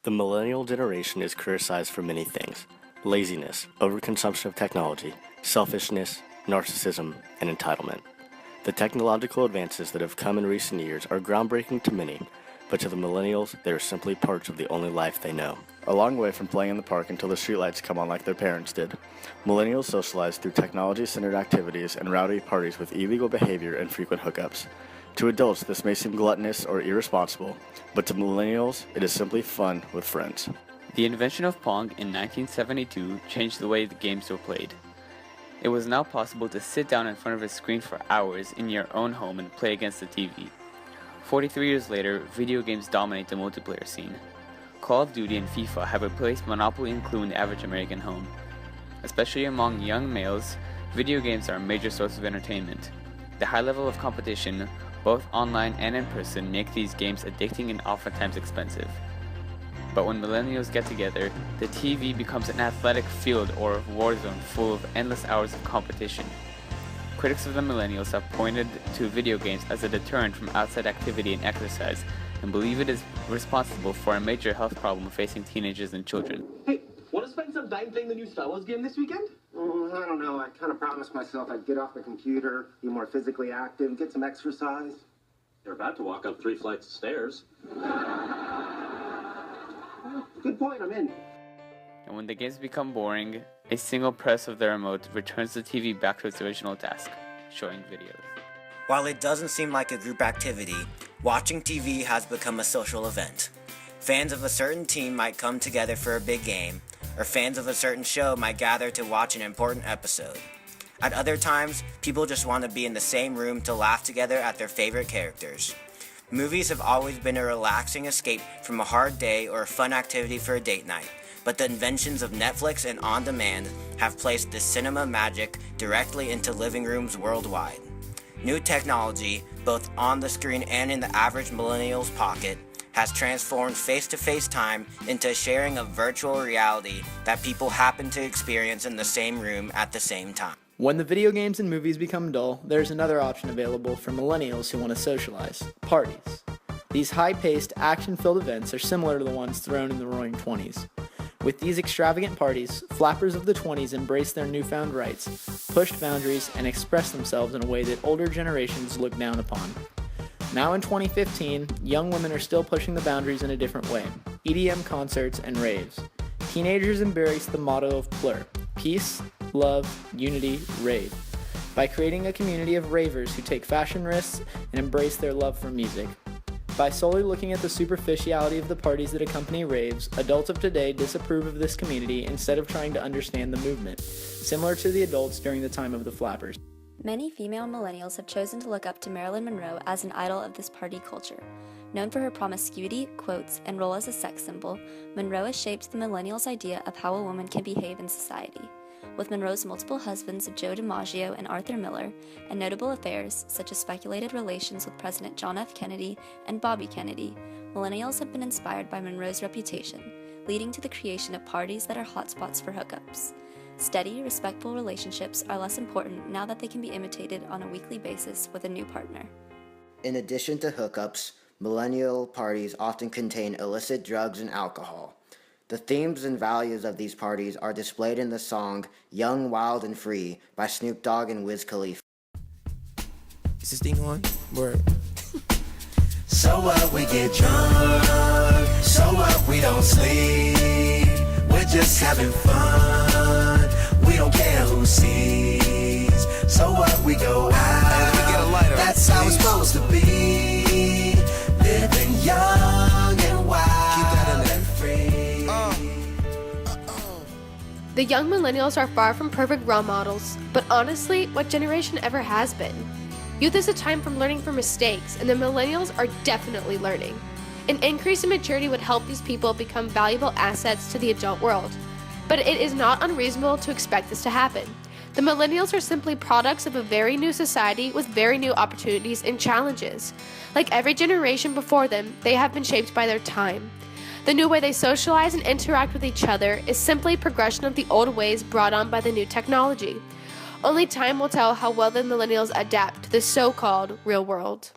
The millennial generation is criticized for many things: laziness, overconsumption of technology, selfishness, narcissism, and entitlement. The technological advances that have come in recent years are groundbreaking to many, but to the millennials, they are simply parts of the only life they know. A long way from playing in the park until the streetlights come on like their parents did. Millennials socialize through technology-centered activities and rowdy parties with illegal behavior and frequent hookups. To adults, this may seem gluttonous or irresponsible, but to millennials, it is simply fun with friends. The invention of Pong in 1972 changed the way the games were played. It was now possible to sit down in front of a screen for hours in your own home and play against the TV. 43 years later, video games dominate the multiplayer scene. Call of Duty and FIFA have replaced Monopoly and Clue in the average American home. Especially among young males, video games are a major source of entertainment. The high level of competition, both online and in person, make these games addicting and oftentimes expensive. But when millennials get together, the TV becomes an athletic field or war zone full of endless hours of competition. Critics of the millennials have pointed to video games as a deterrent from outside activity and exercise, and believe it is responsible for a major health problem facing teenagers and children. Hey, want to spend some time playing the new Star Wars game this weekend? I don't know. I kind of promised myself I'd get off the computer, be more physically active, get some exercise. You're about to walk up 3 flights of stairs. Good point, I'm in. And when the games become boring, a single press of the remote returns the TV back to its original task, showing videos. While it doesn't seem like a group activity, watching TV has become a social event. Fans of a certain team might come together for a big game, or fans of a certain show might gather to watch an important episode. At other times, people just want to be in the same room to laugh together at their favorite characters. Movies have always been a relaxing escape from a hard day or a fun activity for a date night, but the inventions of Netflix and on-demand have placed the cinema magic directly into living rooms worldwide. New technology, both on the screen and in the average millennial's pocket, has transformed face-to-face time into a sharing of virtual reality that people happen to experience in the same room at the same time. When the video games and movies become dull, there's another option available for millennials who want to socialize: parties. These high-paced, action-filled events are similar to the ones thrown in the Roaring '20s. With these extravagant parties, flappers of the '20s embraced their newfound rights, pushed boundaries, and expressed themselves in a way that older generations look down upon. Now in 2015, young women are still pushing the boundaries in a different way: EDM concerts and raves. Teenagers embrace the motto of PLUR: peace, love, unity, rave, by creating a community of ravers who take fashion risks and embrace their love for music. By solely looking at the superficiality of the parties that accompany raves, adults of today disapprove of this community instead of trying to understand the movement, similar to the adults during the time of the flappers. Many female millennials have chosen to look up to Marilyn Monroe as an idol of this party culture. Known for her promiscuity, quotes, and role as a sex symbol, Monroe has shaped the millennials' idea of how a woman can behave in society. With Monroe's multiple husbands of Joe DiMaggio and Arthur Miller, and notable affairs such as speculated relations with President John F. Kennedy and Bobby Kennedy, millennials have been inspired by Monroe's reputation, leading to the creation of parties that are hotspots for hookups. Steady, respectful relationships are less important now that they can be imitated on a weekly basis with a new partner. In addition to hookups, millennial parties often contain illicit drugs and alcohol. The themes and values of these parties are displayed in the song Young, Wild, and Free by Snoop Dogg and Wiz Khalifa. Is this thing on? Word. So what, we get drunk. So what, we don't sleep. We're just having fun. We don't care who sees. So what, we go out. Hey, get a lighter, that's how it's supposed to be. Living young and wild. Keep that in there. And free. The young millennials are far from perfect role models, but honestly, what generation ever has been? Youth is a time from learning from mistakes, and the millennials are definitely learning. An increase in maturity would help these people become valuable assets to the adult world, but it is not unreasonable to expect this to happen. The millennials are simply products of a very new society with very new opportunities and challenges. Like every generation before them, they have been shaped by their time. The new way they socialize and interact with each other is simply progression of the old ways brought on by the new technology. Only time will tell how well the millennials adapt to the so-called real world.